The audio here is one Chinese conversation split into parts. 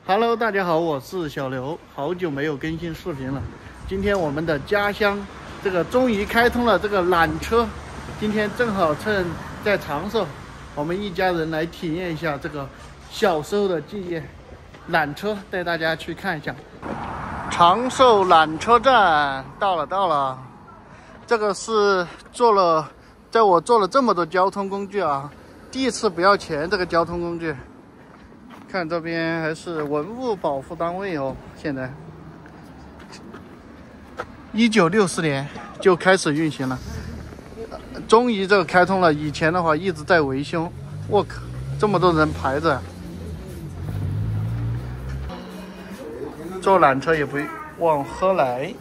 Hello， 大家好，我是小刘，好久没有更新视频了。今天我们的家乡终于开通了这个缆车，今天正好趁在长寿，我们一家人来体验一下这个小时候的记忆。缆车带大家去看一下。长寿缆车站到了，这个是在我坐了这么多交通工具啊，第一次不要钱这个交通工具。看这边还是文物保护单位哦，现在1964年就开始运行了，终于这个开通了。以前的话一直在维修，我靠，这么多人排着，坐缆车也不忘喝奶。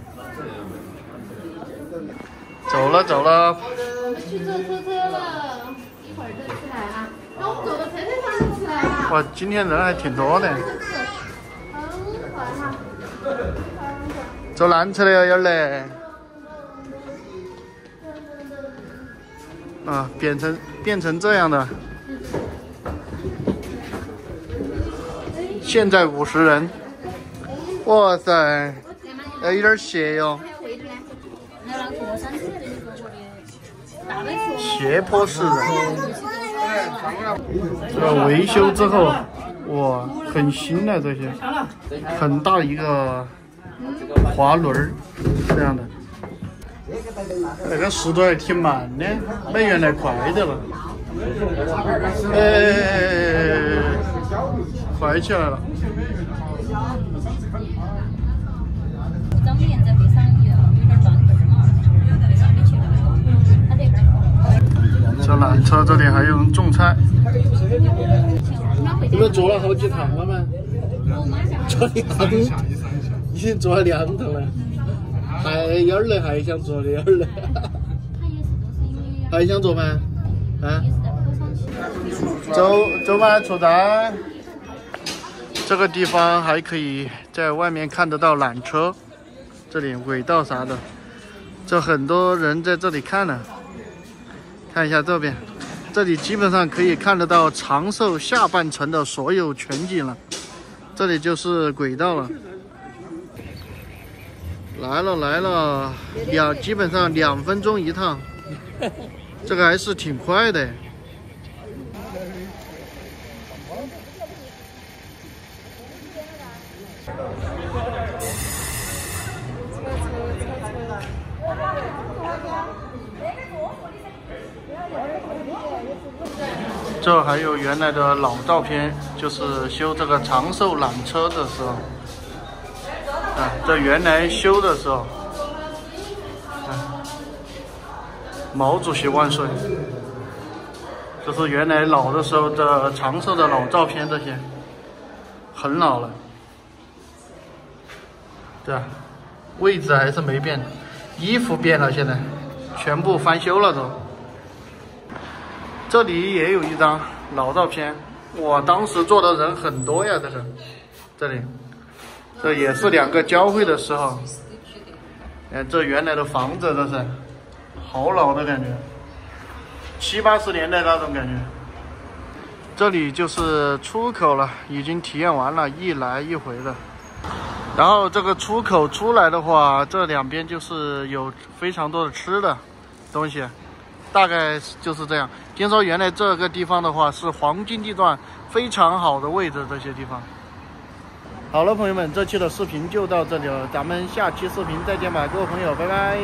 走了，我们去坐车了，一会儿就出来啊。那我们走到车上就出来了。哇，今天人还挺多的。很快哈。坐缆车的有点累。啊，变成这样的。现在50人。哇塞，有点斜哟。斜坡式的。这个维修之后，哇，很新的这些，很大一个滑轮这样的。那个速度还挺慢的，没原来快的了。快起来了。这缆车这里还有人种菜。你们坐了好几趟了吗？坐2趟，已经坐了2趟了，还有点累，还想坐的有点累。还想坐吗？啊？走吧，处长。这个地方还可以在外面看得到缆车，这里轨道啥的，这很多人在这里看呢。看一下这边，这里基本上可以看得到长寿下半程的所有全景了。这里就是轨道了。来了，基本上2分钟一趟，这个还是挺快的。这还有原来的老照片，就是修这个长寿缆车的时候，啊，这原来修的时候，啊，毛主席万岁！这是原来老的时候的长寿的老照片，这些很老了，对啊，位置还是没变，衣服变了，现在全部翻修了都。这里也有一张老照片，我当时坐的人很多呀，这里，这也是2个交汇的时候。这原来的房子，这是好老的感觉，70、80年代那种感觉。这里就是出口了，已经体验完了，一来一回的。然后这个出口出来的话，这2边就是有非常多的吃的东西。大概就是这样。听说原来这个地方的话是黄金地段，非常好的位置，这些地方。好了，朋友们，这期的视频就到这里了，咱们下期视频再见吧，各位朋友，拜拜。